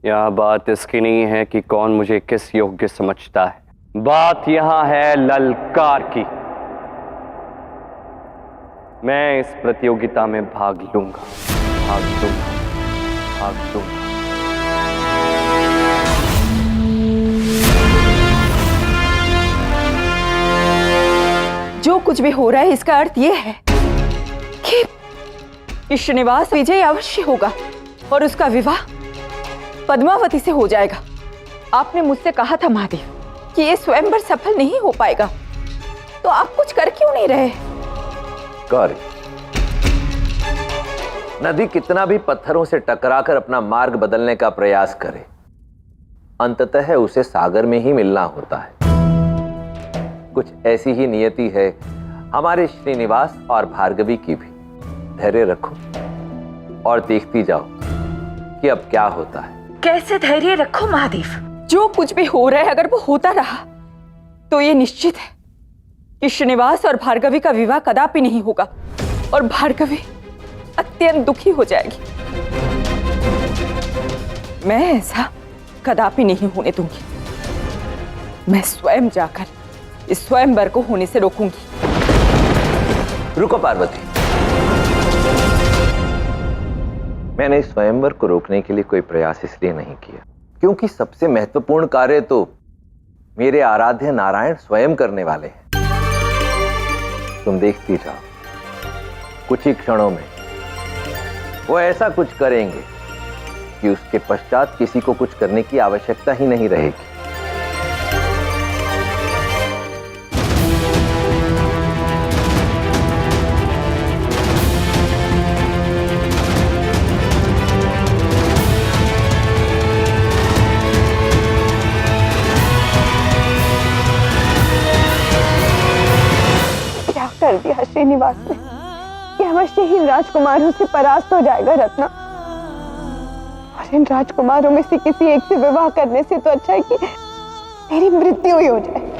यह बात इसकी नहीं है कि कौन मुझे किस योग्य समझता है, बात यहां है ललकार की। मैं इस प्रतियोगिता में भाग लूंगा, भाग लूंगा, भाग लूंगा। जो कुछ भी हो रहा है इसका अर्थ यह है कि श्रीनिवास विजय अवश्य होगा और उसका विवाह पद्मावती से हो जाएगा। आपने मुझसे कहा था महादेव कि ये स्वयंवर सफल नहीं हो पाएगा, तो आप कुछ कर क्यों नहीं रहे? कर नदी कितना भी पत्थरों से टकराकर अपना मार्ग बदलने का प्रयास करे, अंततः उसे सागर में ही मिलना होता है। कुछ ऐसी ही नियति है हमारे श्रीनिवास और भार्गवी की भी। धैर्य रखो और देखती जाओ कि अब क्या होता है। कैसे धैर्य रखो महादेव? जो कुछ भी हो रहा है अगर वो होता रहा तो ये निश्चित है कि श्रीनिवास और भार्गवी का विवाह कदापि नहीं होगा और भार्गवी अत्यंत दुखी हो जाएगी। मैं ऐसा कदापि नहीं होने दूंगी। मैं स्वयं जाकर इस स्वयंवर को होने से रोकूंगी। रुको पार्वती, मैंने इस स्वयंवर को रोकने के लिए कोई प्रयास इसलिए नहीं किया क्योंकि सबसे महत्वपूर्ण कार्य तो मेरे आराध्य नारायण स्वयं करने वाले हैं। तुम देखती जाओ, कुछ ही क्षणों में वो ऐसा कुछ करेंगे कि उसके पश्चात किसी को कुछ करने की आवश्यकता ही नहीं रहेगी। कर दिया श्रीनिवास ने कि अवश्य ही राजकुमारों से परास्त हो जाएगा रत्ना, और इन राजकुमारों में से किसी एक से विवाह करने से तो अच्छा है कि मेरी मृत्यु ही हो जाए।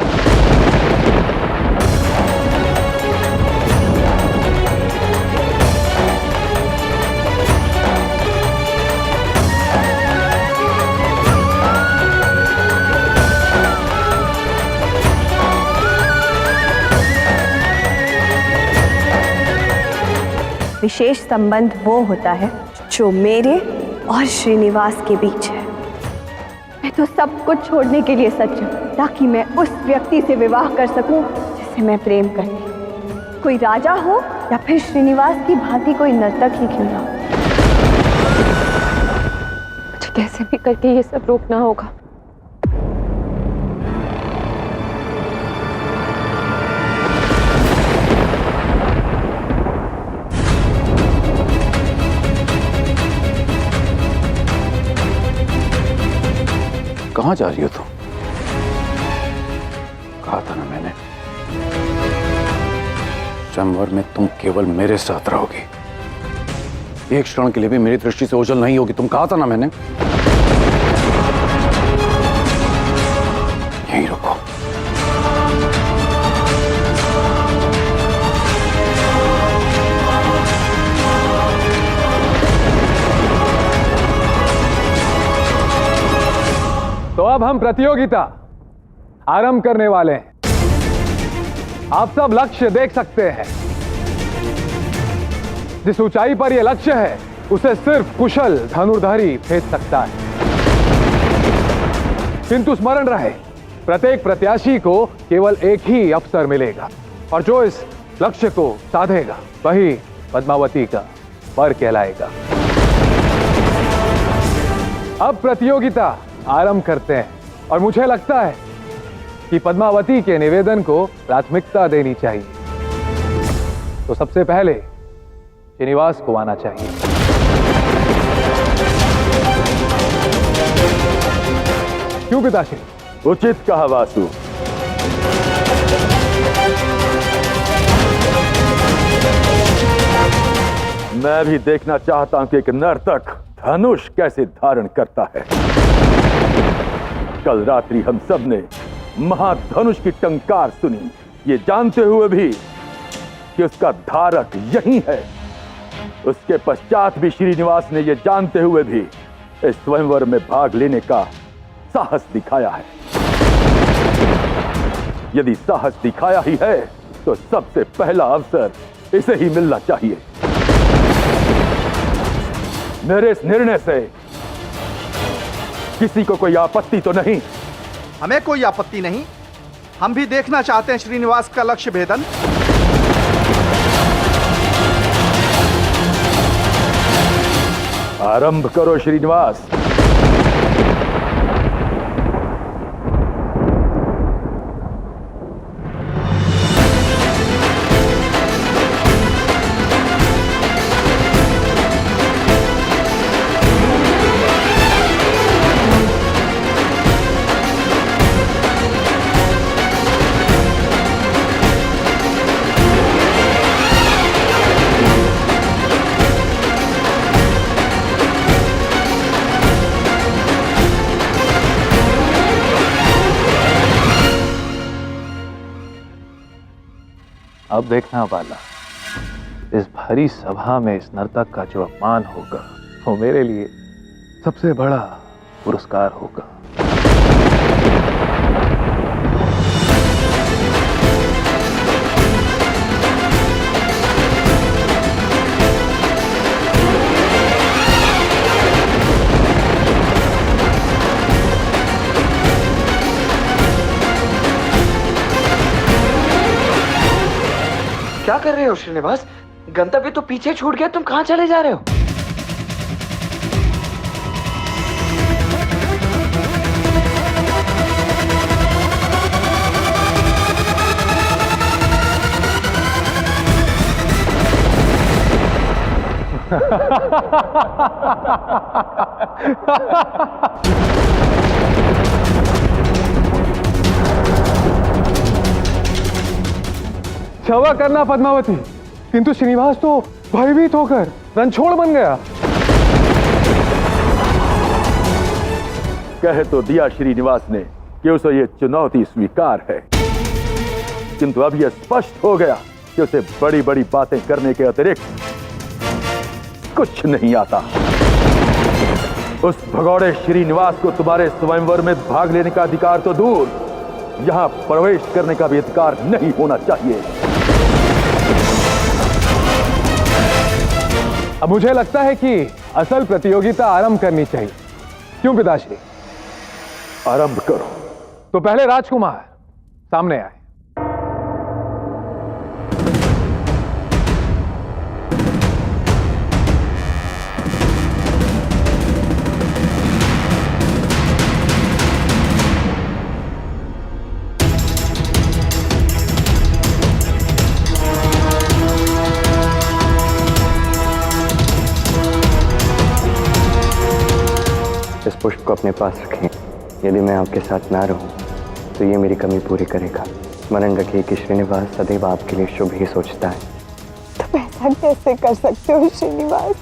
विशेष संबंध वो होता है जो मेरे और श्रीनिवास के बीच है। मैं तो सब कुछ छोड़ने के लिए सच हूं ताकि मैं उस व्यक्ति से विवाह कर सकूं जिसे मैं प्रेम करती, कोई राजा हो या फिर श्रीनिवास की भांति कोई नर्तक ही क्यों ना हो। मुझे कैसे भी करके ये सब रोकना होगा। कहां जा रही हो तुम? कहा था ना मैंने, स्वयंवर में तुम केवल मेरे साथ रहोगी, एक क्षण के लिए भी मेरी दृष्टि से ओझल नहीं होगी। तुम कहा था ना मैंने। यहीं रुको। तो अब हम प्रतियोगिता आरंभ करने वाले हैं। आप सब लक्ष्य देख सकते हैं। जिस ऊंचाई पर यह लक्ष्य है उसे सिर्फ कुशल धनुर्धारी भेद सकता है, किंतु स्मरण रहे प्रत्येक प्रत्याशी को केवल एक ही अवसर मिलेगा और जो इस लक्ष्य को साधेगा वही पद्मावती का वर कहलाएगा। अब प्रतियोगिता आरंभ करते हैं और मुझे लगता है कि पद्मावती के निवेदन को प्राथमिकता देनी चाहिए, तो सबसे पहले श्रीनिवास को आना चाहिए। क्यों पिताश्री? उचित कहा वासु। मैं भी देखना चाहता हूं कि एक नर्तक धनुष कैसे धारण करता है। कल रात्रि हम सब ने महाधनुष की टंकार सुनी, ये जानते हुए भी कि उसका धारक यही है। उसके पश्चात भी श्रीनिवास ने ये जानते हुए भी इस स्वयंवर में भाग लेने का साहस दिखाया है। यदि साहस दिखाया ही है तो सबसे पहला अवसर इसे ही मिलना चाहिए। मेरे इस निर्णय से किसी को कोई आपत्ति तो नहीं? हमें कोई आपत्ति नहीं। हम भी देखना चाहते हैं श्रीनिवास का लक्ष्य भेदन। आरंभ करो श्रीनिवास। अब देखना वाला, इस भारी सभा में इस नर्तक का जो अपमान होगा वो मेरे लिए सबसे बड़ा पुरस्कार होगा। क्या कर रहे हो श्रीनिवास? गंतव्य तो पीछे छूट गया, तुम कहां चले जा रहे हो? क्षमा करना पद्मावती, किंतु श्रीनिवास तो भयभीत होकर रणछोड़ बन गया। कह तो दिया श्रीनिवास ने कि उसे यह चुनौती स्वीकार है, किंतु अब यह स्पष्ट हो गया कि उसे बड़ी बड़ी बातें करने के अतिरिक्त कुछ नहीं आता। उस भगौड़े श्रीनिवास को तुम्हारे स्वयंवर में भाग लेने का अधिकार तो दूर, यहां प्रवेश करने का भी अधिकार नहीं होना चाहिए। अब मुझे लगता है कि असल प्रतियोगिता आरंभ करनी चाहिए। क्यों पिताश्री? आरंभ करो। तो पहले राजकुमार सामने आए। इस पुष्प को अपने पास रखें। यदि मैं आपके साथ ना रहूं तो ये मेरी कमी पूरी करेगा। स्मरण रखिए कि श्रीनिवास सदैव आपके लिए शुभ ही सोचता है। तुम ऐसा कैसे कर सकते हो श्रीनिवास?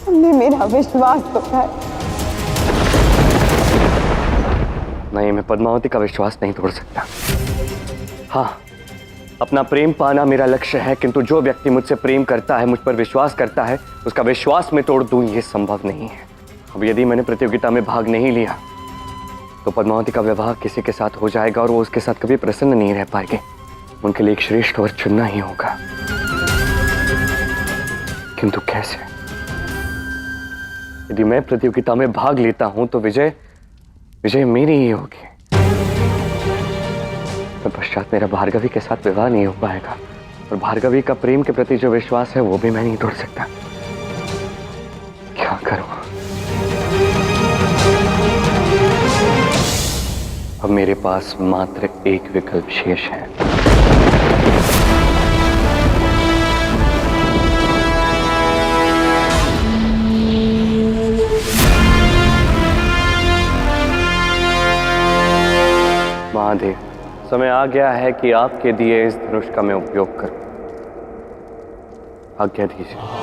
तुमने मेरा विश्वास तोड़ा है। नहीं, मैं पद्मावती का विश्वास नहीं तोड़ सकता। हाँ, अपना प्रेम पाना मेरा लक्ष्य है, किंतु जो व्यक्ति मुझसे प्रेम करता है, मुझ पर विश्वास करता है, उसका विश्वास मैं तोड़ दूं, ये संभव नहीं है। अब यदि मैंने प्रतियोगिता में भाग नहीं लिया तो पद्मावती का विवाह किसी के साथ हो जाएगा और वो उसके साथ कभी प्रसन्न नहीं रह पाएंगे। उनके लिए एक श्रेष्ठ वर चुनना ही होगा। किंतु कैसे? यदि मैं प्रतियोगिता में भाग लेता हूं तो विजय मेरी ही होगी। पश्चात मेरा भार्गवी के साथ विवाह नहीं हो पाएगा और भार्गवी का प्रेम के प्रति जो विश्वास है वो भी मैं नहीं तोड़ सकता। क्या करूं? अब मेरे पास मात्र एक विकल्प शेष है। महादेव, समय आ गया है कि आपके दिए इस धनुष का मैं उपयोग करूं। आज्ञा दीजिए।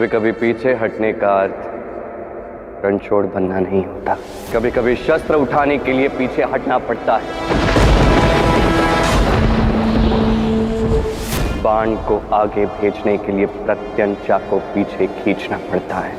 कभी कभी पीछे हटने का अर्थ रणछोड़ बनना नहीं होता। कभी कभी शस्त्र उठाने के लिए पीछे हटना पड़ता है। बाण को आगे भेजने के लिए प्रत्यंचा को पीछे खींचना पड़ता है।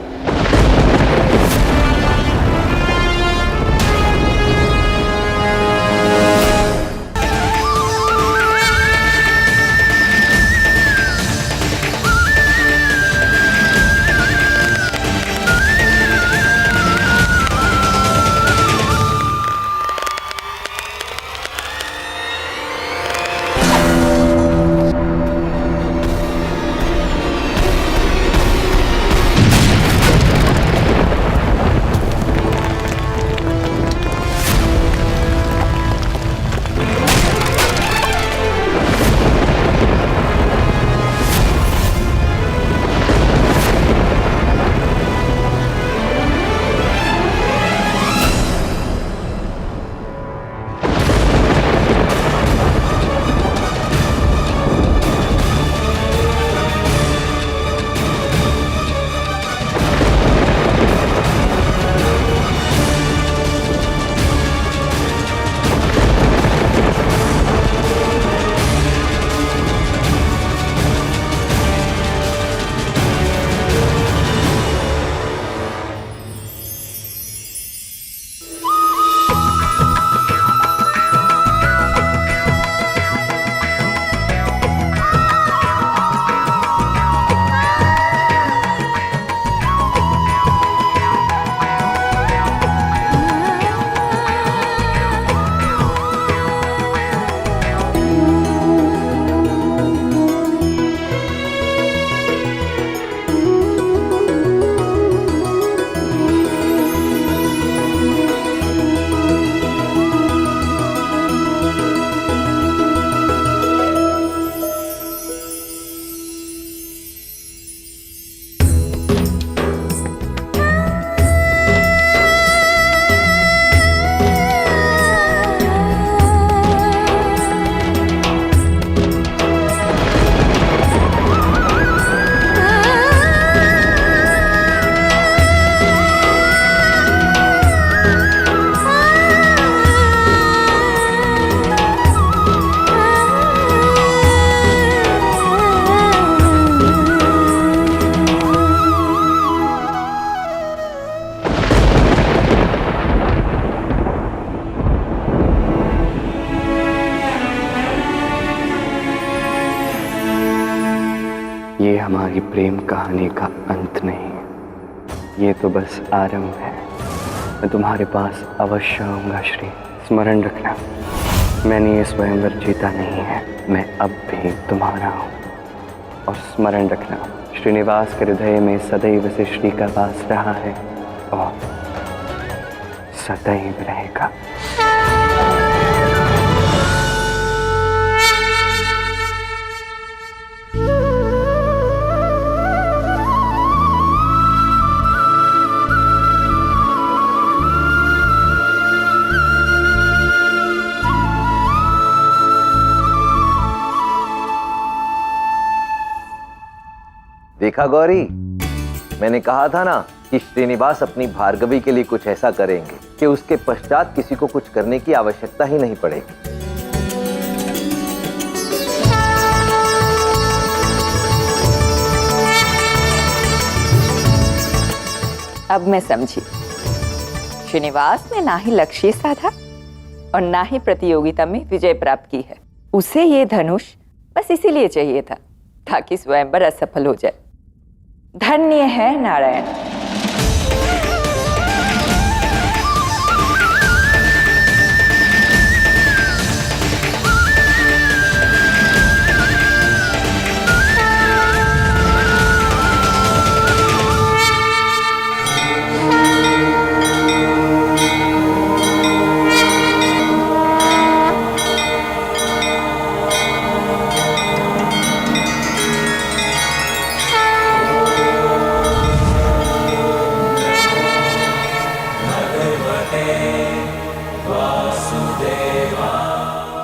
ये हमारी प्रेम कहानी का अंत नहीं, ये तो बस आरंभ है। मैं तुम्हारे पास अवश्य आऊंगा श्री, स्मरण रखना मैंने ये स्वयंवर जीता नहीं है, मैं अब भी तुम्हारा हूँ। और स्मरण रखना श्रीनिवास के हृदय में सदैव से श्री का वास रहा है और सदैव रहेगा। देखा गौरी, मैंने कहा था ना कि श्रीनिवास अपनी भार्गवी के लिए कुछ ऐसा करेंगे कि उसके पश्चात किसी को कुछ करने की आवश्यकता ही नहीं पड़ेगी। अब मैं समझी, श्रीनिवास ने ना ही लक्ष्य साधा और ना ही प्रतियोगिता में विजय प्राप्त की है। उसे ये धनुष बस इसीलिए चाहिए था ताकि स्वयंवर असफल हो जाए। धन्य है नारायण।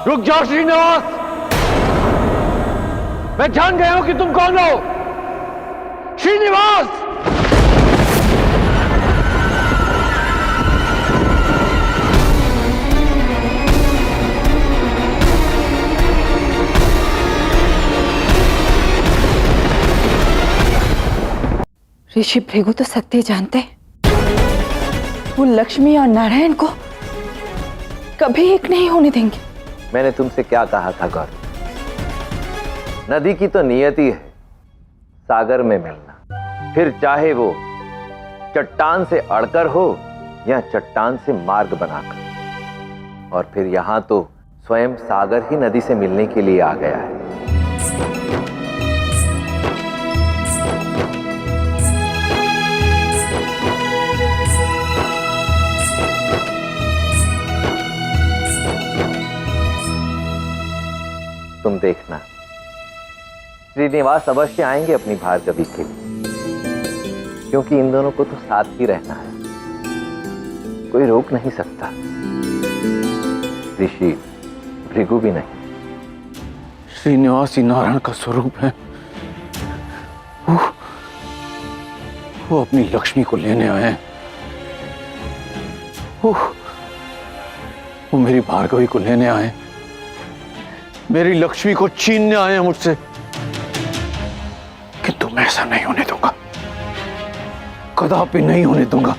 रुक जाओ श्रीनिवास, मैं जान गया हूं कि तुम कौन हो। श्रीनिवास! ऋषि भृगु तो सत्य जानते हैं। वो लक्ष्मी और नारायण को कभी एक नहीं होने देंगे। मैंने तुमसे क्या कहा था गौरव? नदी की तो नियति है सागर में मिलना, फिर चाहे वो चट्टान से अड़कर हो या चट्टान से मार्ग बनाकर। और फिर यहां तो स्वयं सागर ही नदी से मिलने के लिए आ गया है। तुम देखना, श्रीनिवास अवश्य आएंगे अपनी भार्गवी के लिए, क्योंकि इन दोनों को तो साथ ही रहना है, कोई रोक नहीं सकता। ऋषि भृगु भी नहीं। श्रीनिवास ही नारायण का स्वरूप है। वो अपनी लक्ष्मी को लेने आए हैं। वो मेरी भार्गवी को लेने आए, मेरी लक्ष्मी को छीनने आए हैं मुझसे। किंतु मैं ऐसा नहीं होने दूंगा, कदापि नहीं होने दूंगा।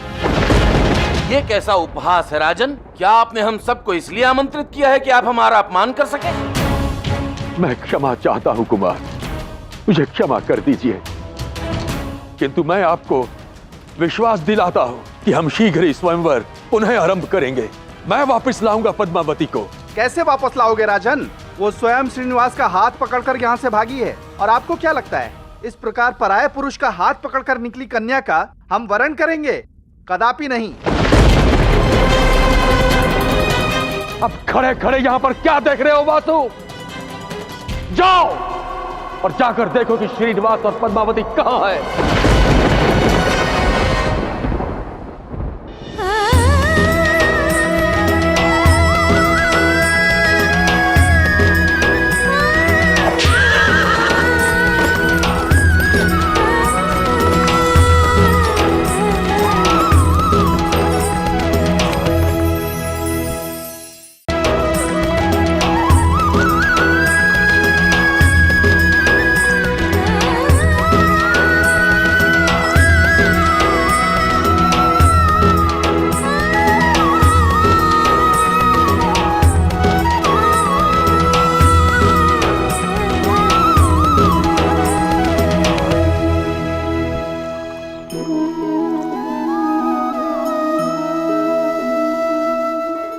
ये कैसा उपहास है राजन? क्या आपने हम सबको इसलिए आमंत्रित किया है कि आप हमारा अपमान कर सके? मैं क्षमा चाहता हूं कुमार, मुझे क्षमा कर दीजिए। किंतु मैं आपको विश्वास दिलाता हूं कि हम शीघ्र ही स्वयंवर पुनः आरंभ करेंगे। मैं वापस लाऊंगा पद्मावती को। कैसे वापस लाओगे राजन? वो स्वयं श्रीनिवास का हाथ पकड़कर यहाँ से भागी है। और आपको क्या लगता है इस प्रकार पराये पुरुष का हाथ पकड़कर निकली कन्या का हम वरण करेंगे? कदापि नहीं। अब खड़े खड़े यहाँ पर क्या देख रहे हो वासु? जाओ और जाकर देखो कि श्रीनिवास और पद्मावती कहां है।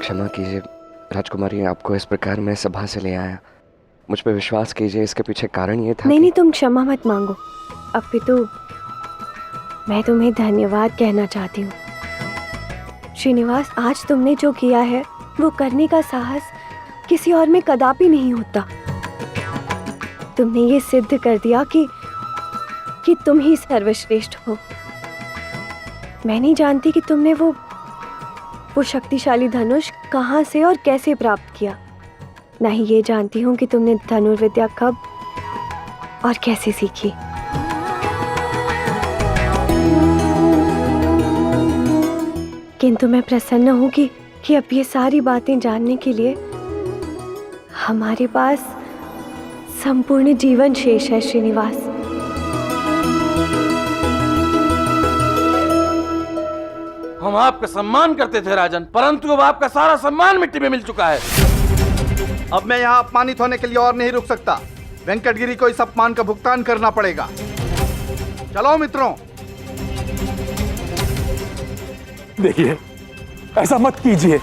क्षमा कीजिए राजकुमारी, आपको इस प्रकार मैं सभा से ले आया। मुझ पे विश्वास कीजिए, इसके पीछे कारण ये था। नहीं, तुम क्षमा मत मांगो। अपितु मैं तुम्हें धन्यवाद कहना चाहती हूँ। श्रीनिवास, आज तुमने जो किया है वो करने का साहस किसी और में कदापि नहीं होता। तुमने ये सिद्ध कर दिया कि तुम ही सर्वश्रेष्ठ हो। मैं नहीं जानती कि तुमने वो शक्तिशाली धनुष कहाँ से और कैसे प्राप्त किया। ना ही ये जानती हूँ कि तुमने धनुर्विद्या कब और कैसे सीखी। किंतु मैं प्रसन्न हूँ कि अब ये सारी बातें जानने के लिए हमारे पास संपूर्ण जीवन शेष है। श्रीनिवास, हम आपका सम्मान करते थे राजन, परंतु अब आपका सारा सम्मान मिट्टी में मिल चुका है। अब मैं यहाँ अपमानित होने के लिए और नहीं रुक सकता। वेंकटगिरी को इस अपमान का भुगतान करना पड़ेगा। चलो मित्रों। देखिए, ऐसा मत कीजिए।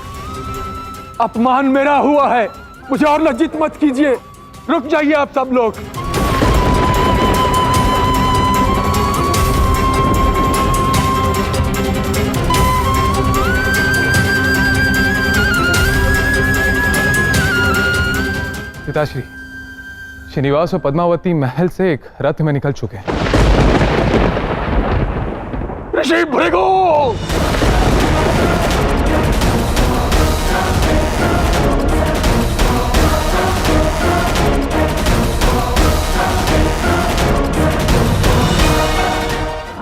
अपमान मेरा हुआ है, मुझे और लज्जित मत कीजिए। रुक जाइए आप सब लोग। पिताश्री, श्रीनिवास और पद्मावती महल से एक रथ में निकल चुके हैं। ऋषि भृगु!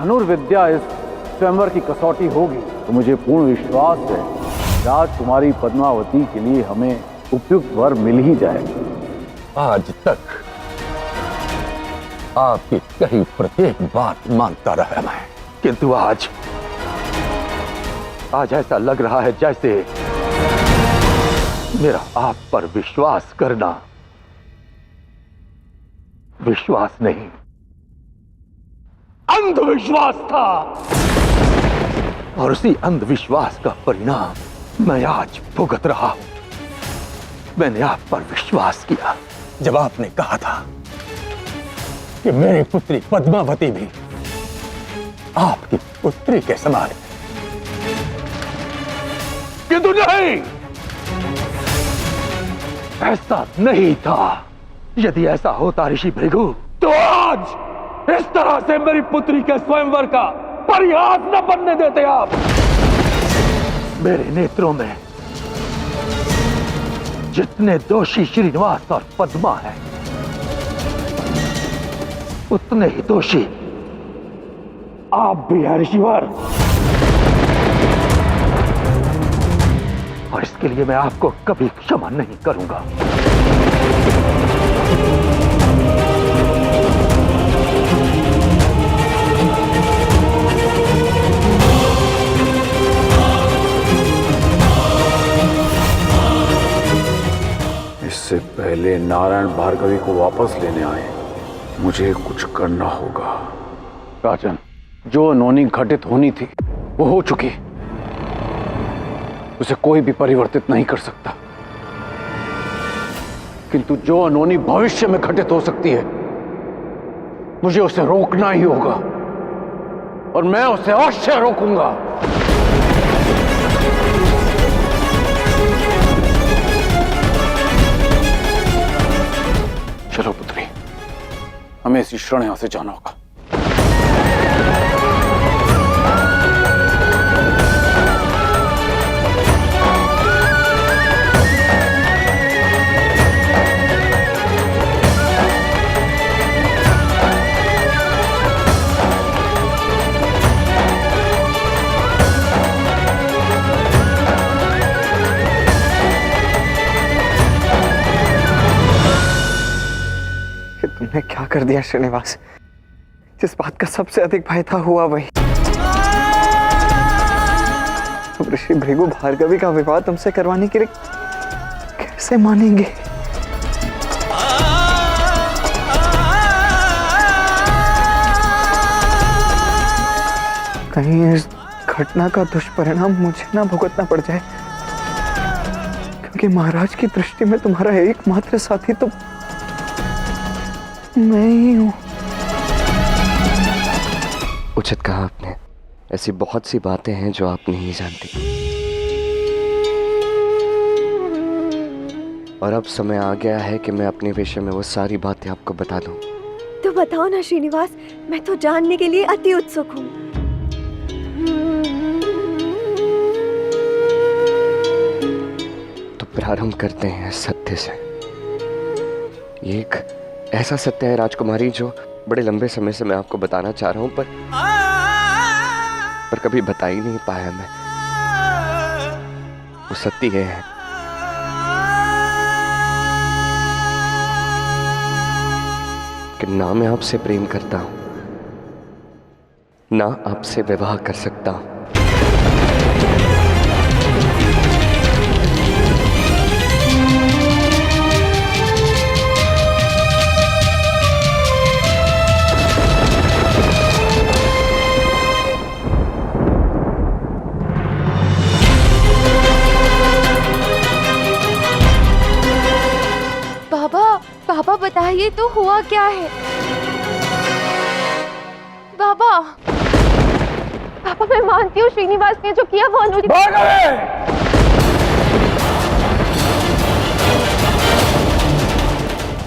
धनुर्विद्या इस स्वयंवर की कसौटी होगी तो मुझे पूर्ण विश्वास है राजकुमारी पद्मावती के लिए हमें उपयुक्त वर मिल ही जाएगा। आज तक आपकी कही प्रत्येक बात मानता रहा मैं, किंतु आज ऐसा लग रहा है जैसे मेरा आप पर विश्वास करना विश्वास नहीं, अंधविश्वास था। और उसी अंधविश्वास का परिणाम मैं आज भुगत रहा हूं। मैंने आप पर विश्वास किया जब आपने कहा था कि मेरी पुत्री पद्मावती भी आपकी पुत्री के समान है, किंतु नहीं, ऐसा नहीं था। यदि ऐसा होता ऋषि भृगु तो आज इस तरह से मेरी पुत्री के स्वयंवर का परिहास न बनने देते आप। मेरे नेत्रों में जितने दोषी श्रीनिवास और पद्मा हैं, उतने ही दोषी आप भी हैं ऋषिवर। और इसके लिए मैं आपको कभी क्षमा नहीं करूंगा। इससे पहले नारायण भार्गवी को वापस लेने आए, मुझे कुछ करना होगा। राजन, जो अनहोनी घटित होनी थी वो हो चुकी, उसे कोई भी परिवर्तित नहीं कर सकता, किंतु जो अनहोनी भविष्य में घटित हो सकती है मुझे उसे रोकना ही होगा, और मैं उसे अवश्य रोकूंगा। चलो पुत्री, हमें इसी क्षण यहां से जाना होगा। तुमने क्या कर दिया श्रीनिवास? जिस बात का सबसे अधिक भय था हुआ वही। अब ऋषि भृगु भार्गवी का विवाह तुमसे करवाने के लिए कैसे मानेंगे? कहीं इस घटना का दुष्परिणाम मुझे ना भुगतना पड़ जाए, क्योंकि महाराज की दृष्टि में तुम्हारा एकमात्र साथी तो मैं ही हूं। उचित कहा आपने। ऐसी बहुत सी बातें हैं जो आप नहीं जानती, और अब समय आ गया है कि मैं अपने विषय में वो सारी बातें आपको बता दूं। तो बताओ ना श्रीनिवास, मैं तो जानने के लिए अति उत्सुक हूँ। तो प्रारंभ करते हैं सत्य से। ये एक ऐसा सत्य है राजकुमारी जो बड़े लंबे समय से मैं आपको बताना चाह रहा हूं, पर कभी बता ही नहीं पाया मैं। वो सत्य ये है कि ना मैं आपसे प्रेम करता हूं, ना आपसे विवाह कर सकता हूं। पापा बताइए तो हुआ क्या है? पापा मैं मानती हूँ श्रीनिवास ने जो किया वो अनुचित।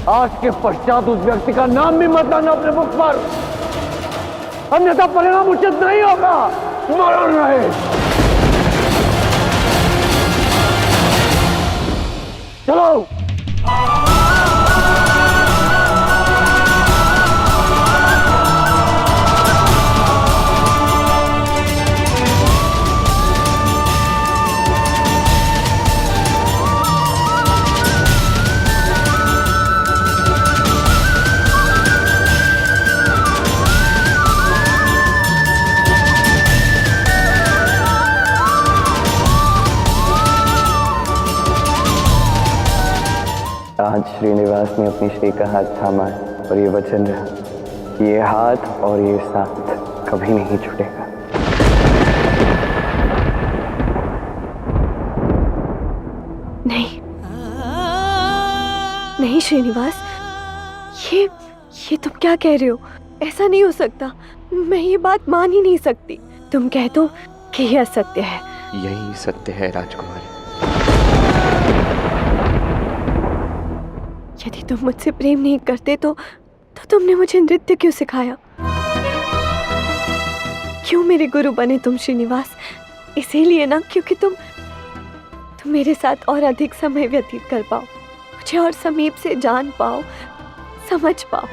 आज के पश्चात उस व्यक्ति का नाम भी मत लाना अपने मुख पर, अन्यथा परिणाम उचित नहीं होगा। मरण रहे। चलो। श्रीनिवास ने अपनी श्री का हाथ थामा और ये वचन रहा, ये हाथ और ये साथ कभी नहीं छूटेगा। नहीं नहीं श्रीनिवास, ये तुम क्या कह रहे हो? ऐसा नहीं हो सकता। मैं ये बात मान ही नहीं सकती। तुम कह दो कि यह असत्य है। यही सत्य है राजकुमारी। यदि तुम मुझसे प्रेम नहीं करते तो तुमने मुझे नृत्य क्यों सिखाया? क्यों मेरे गुरु बने तुम श्रीनिवास? इसीलिए ना क्योंकि तुम मेरे साथ और अधिक समय व्यतीत कर पाओ, मुझे और समीप से जान पाओ, समझ पाओ।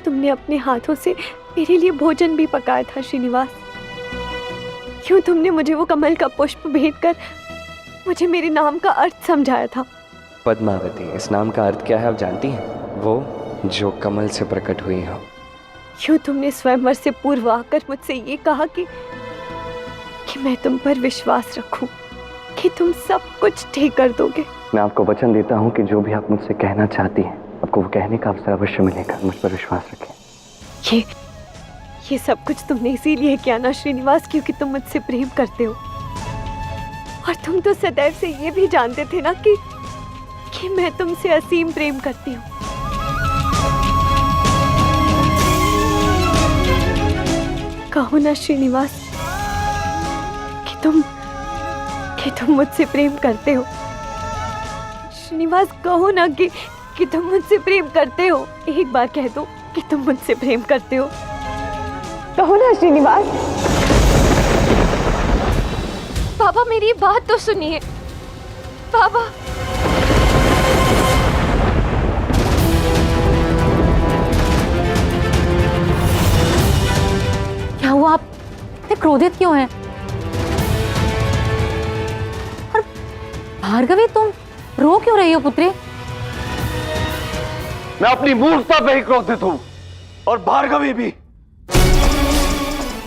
तुमने अपने हाथों से मेरे लिए भोजन भी पकाया था श्रीनिवास। क्यों तुमने मुझे वो कमल का पुष्प भेंट कर मुझे मेरे नाम का अर्थ समझाया था? पद्मावती, इस नाम का अर्थ क्या है आप जानती हैं? वो जो कमल से प्रकट हुई हो। क्यों तुमने स्वयंवर से पूर्व आकर मुझसे ये कहा कि मैं तुम पर विश्वास रखूं, कि तुम सब कुछ ठीक कर दोगे? मैं आपको वचन देता हूँ कि जो भी आप मुझसे कहना चाहती हैं आपको वो कहने का अवसर अवश्य मिलेगा। मुझ पर विश्वास रखें। ये सब कुछ तुमने इसीलिए किया ना श्रीनिवास क्योंकि तुम मुझसे प्रेम करते हो। और तुम तो सदैव से ये भी जानते थे ना कि मैं तुमसे असीम प्रेम करती हूँ। कहो ना श्रीनिवास कि तुम मुझसे प्रेम करते हो। श्रीनिवास कहो ना कि तुम मुझसे प्रेम करते हो। एक बार कह दो कि तुम मुझसे प्रेम करते हो। कहो ना श्रीनिवास। बाबा मेरी बात तो सुनिए। बाबा क्या हुआ? आप इतने क्रोधित क्यों हैं? और भार्गवी तुम रो क्यों रही हो पुत्री? मैं अपनी मूर्खता पे ही क्रोधित हूं और भार्गवी भी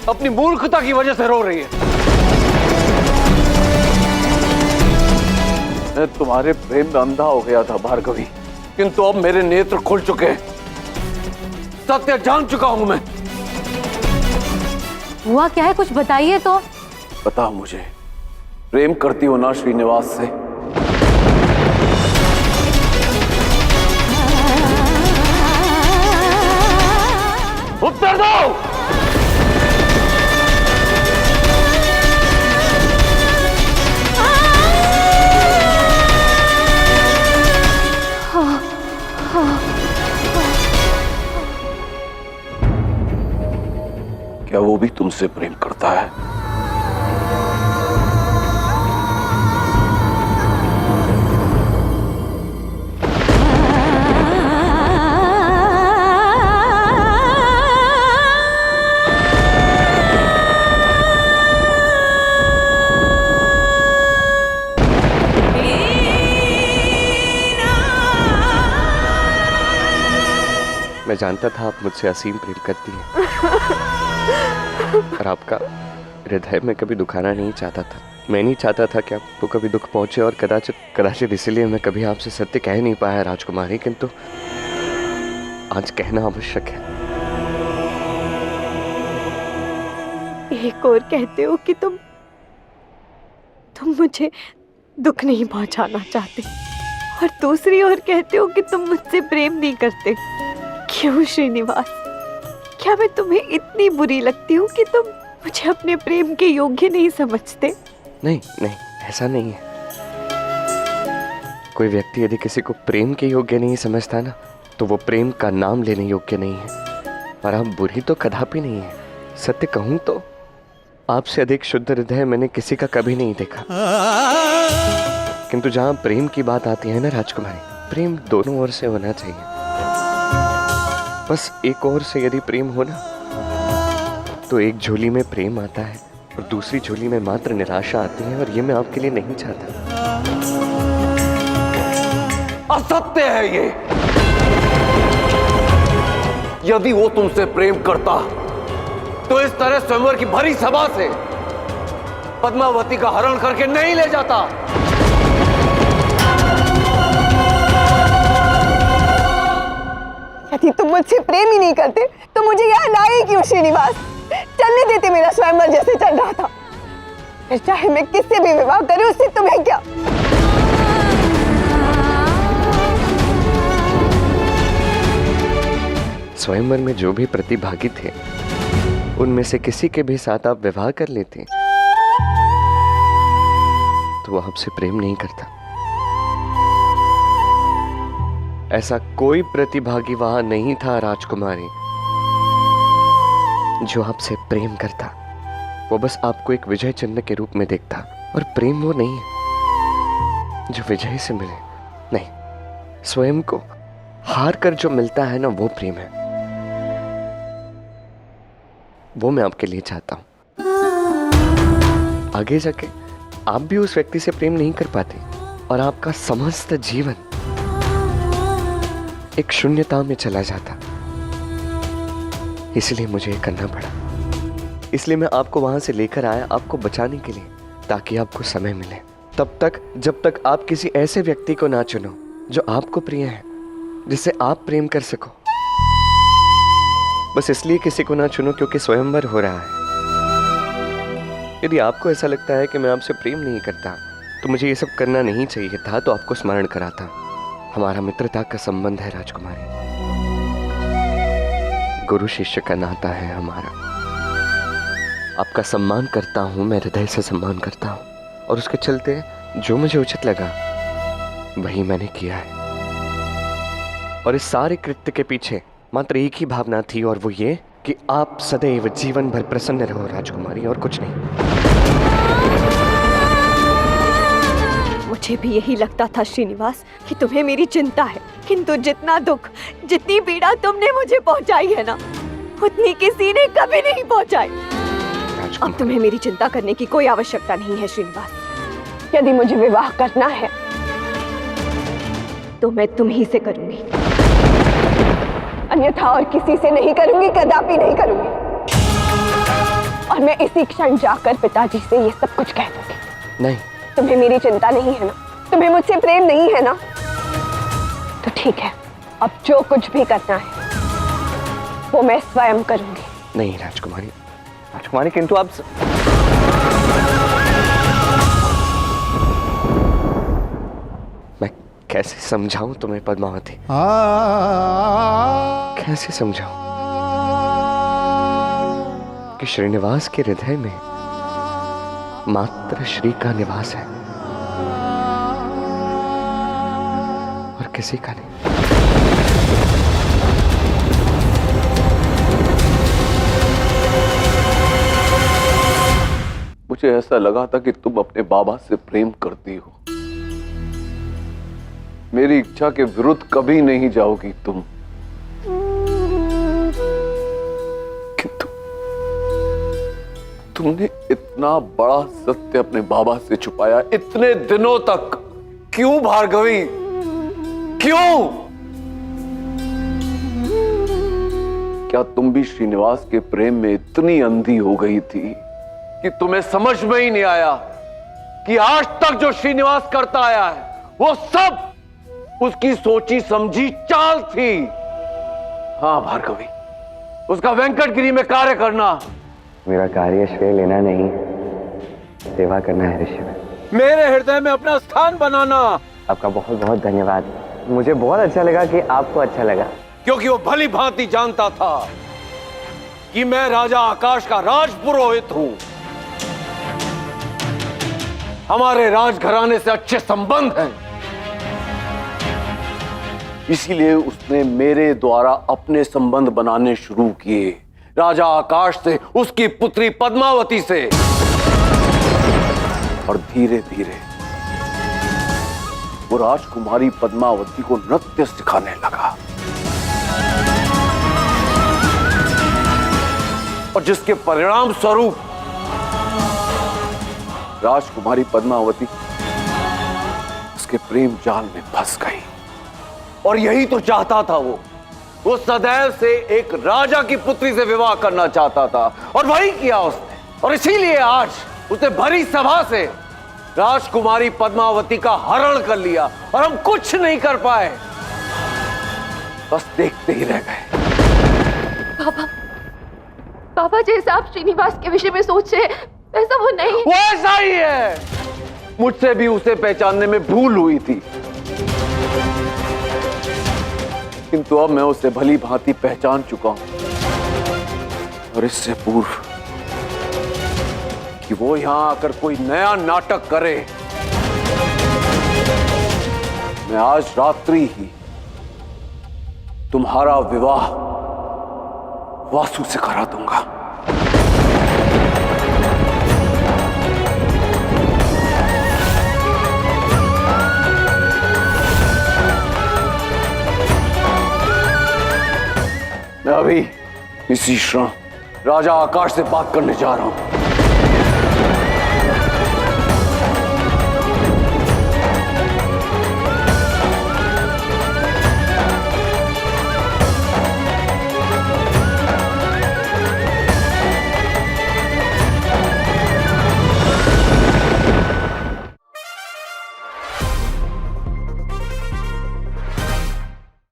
अपनी मूर्खता की वजह से रो रही है। मैं तुम्हारे प्रेम में अंधा हो गया था भार्गवी, किंतु अब मेरे नेत्र खुल चुके हैं। सत्य जान चुका हूं मैं। हुआ क्या है, कुछ बताइए तो। बताओ मुझे, प्रेम करती हो ना श्रीनिवास से? उत्तर दो। क्या वो भी तुमसे प्रेम करता है? मैं जानता था आप मुझसे असीम प्रेम करती हैं और आपका हृदय में कभी दुखाना नहीं चाहता था। मैं नहीं चाहता था कि आपको कभी दुख पहुंचे और कदाचित इसलिए मैं कभी आपसे सत्य कह नहीं पाया राजकुमारी, किंतु आज कहना आवश्यक है। एक और कहते हो कि तुम मुझे दुख नहीं पहुंचाना चाहते और दूसरी ओर कहते हो कि तुम मुझसे प्रेम नहीं करते। क्यों श्रीनिवास? क्या मैं तुम्हें इतनी बुरी लगती हूँ कि तुम मुझे अपने प्रेम के योग्य नहीं समझते? नहीं, ऐसा नहीं है। कोई व्यक्ति यदि किसी को प्रेम के योग्य नहीं समझता ना, तो वो प्रेम का नाम लेने योग्य नहीं है। और आप बुरी तो कदापि नहीं है। सत्य कहूं तो आपसे अधिक शुद्ध हृदय मैंने किसी का कभी नहीं देखा। किंतु जहां प्रेम की बात आती है ना राजकुमारी, प्रेम दोनों ओर से होना चाहिए। बस एक ओर से यदि प्रेम हो ना, तो एक झोली में प्रेम आता है और दूसरी झोली में मात्र निराशा आती है, और ये मैं आपके लिए नहीं चाहता। असत्य है ये। यदि वो तुमसे प्रेम करता तो इस तरह स्वयंवर की भरी सभा से पद्मावती का हरण करके नहीं ले जाता। यदि तुम मुझसे प्रेम ही नहीं करते तो मुझे यहाँ लाए क्यों श्रीनिवास? चलने देते मेरा स्वयंवर जैसे चल रहा था। फिर चाहे मैं किससे भी विवाह करूं, उससे तुम्हें क्या? स्वयंवर में जो भी प्रतिभागी थे उनमें से किसी के भी साथ आप विवाह कर लेते तो वो आपसे प्रेम नहीं करता। ऐसा कोई प्रतिभागी वहां नहीं था राजकुमारी जो आपसे प्रेम करता। वो बस आपको एक विजय चिन्ह के रूप में देखता, और प्रेम वो नहीं है जो विजय से मिले। नहीं, स्वयं को हार कर जो मिलता है ना, वो प्रेम है। वो मैं आपके लिए चाहता हूं। आगे जाके आप भी उस व्यक्ति से प्रेम नहीं कर पाते और आपका समस्त जीवन एक शून्यता में चला जाता। इसलिए मुझे ये करना पड़ा। इसलिए मैं आपको वहां से लेकर आया, आपको बचाने के लिए, ताकि आपको समय मिले। तब तक जब तक आप किसी ऐसे व्यक्ति को ना चुनो जो आपको प्रिय है, जिससे आप प्रेम कर सको। बस इसलिए किसी को ना चुनो क्योंकि स्वयंवर हो रहा है। यदि आपको ऐसा लगता है कि मैं आपसे प्रेम नहीं करता तो मुझे ये सब करना नहीं चाहिए था, तो आपको स्मरण कराता। हमारा मित्रता का संबंध है राजकुमारी, गुरु शिष्य का नाता है हमारा। आपका सम्मान करता हूं, मैं हृदय से सम्मान करता हूं, और उसके चलते जो मुझे उचित लगा वही मैंने किया है। और इस सारे कृत्य के पीछे मात्र एक ही भावना थी, और वो ये कि आप सदैव जीवन भर प्रसन्न रहो राजकुमारी, और कुछ नहीं। मुझे भी यही लगता था श्रीनिवास कि तुम्हें मेरी चिंता है, किंतु जितना दुख, जितनी पीड़ा तुमने मुझे पहुंचाई है ना, उतनी किसी ने कभी नहीं पहुंचाई। अब तुम्हें मेरी चिंता करने की कोई आवश्यकता नहीं है श्रीनिवास। यदि मुझे विवाह करना है तो मैं तुम ही से करूंगी, अन्यथा और किसी से नहीं करूंगी, कदापि नहीं करूंगी। और मैं इसी क्षण जाकर पिताजी से ये सब कुछ कह दूंगी। नहीं, तुम्हें मेरी चिंता नहीं है ना, तुम्हें मुझसे प्रेम नहीं है ना, तो ठीक है, अब जो कुछ भी करना है वो मैं स्वयं करूंगी। नहीं राजकुमारी, राजकुमारी, किंतु आप मैं कैसे समझाऊं तुम्हें पद्मावती, कैसे समझाऊं कि श्रीनिवास के हृदय में मात्र श्री का निवास है और किसी का नहीं। मुझे ऐसा लगा था कि तुम अपने बाबा से प्रेम करती हो। मेरी इच्छा के विरुद्ध कभी नहीं जाओगी तुम, किंतु तुमने इतना बड़ा सत्य अपने बाबा से छुपाया इतने दिनों तक। क्यों भार्गवी, क्यों? क्या तुम भी श्रीनिवास के प्रेम में इतनी अंधी हो गई थी कि तुम्हें समझ में ही नहीं आया कि आज तक जो श्रीनिवास करता आया है वो सब उसकी सोची समझी चाल थी? हाँ भार्गवी, उसका वेंकटगिरी में कार्य करना मेरा कार्य श्रेय लेना नहीं, सेवा करना है ऋषि। मेरे हृदय में अपना स्थान बनाना। आपका बहुत बहुत धन्यवाद। मुझे बहुत अच्छा लगा कि आपको अच्छा लगा, क्योंकि वो भली भांति जानता था कि मैं राजा आकाश का राजपुरोहित हूं। हमारे राजघराने से अच्छे संबंध हैं, इसीलिए उसने मेरे द्वारा अपने संबंध बनाने शुरू किए, राजा आकाश से, उसकी पुत्री पद्मावती से। और धीरे धीरे वो राजकुमारी पद्मावती को नृत्य सिखाने लगा, और जिसके परिणाम स्वरूप राजकुमारी पद्मावती उसके प्रेम जाल में फंस गई। और यही तो चाहता था वो सदैव से एक राजा की पुत्री से विवाह करना चाहता था, और वही किया उसने। और इसीलिए आज उसने भरी सभा से राजकुमारी पद्मावती का हरण कर लिया, और हम कुछ नहीं कर पाए। बस देखते ही रह गए। पापा, पापा जैसा आप श्रीनिवास के विषय में सोच रहे हैं वैसा वो नहीं। वो ऐसा ही है। मुझसे भी उसे पहचानने में भूल हुई थी, किंतु अब मैं उसे भली भांति पहचान चुका हूं। और इससे पूर्व कि वो यहां आकर कोई नया नाटक करे, मैं आज रात्रि ही तुम्हारा विवाह वासु से करा दूंगा। मैं अभी इसी क्षण राजा आकाश से बात करने जा रहा हूं।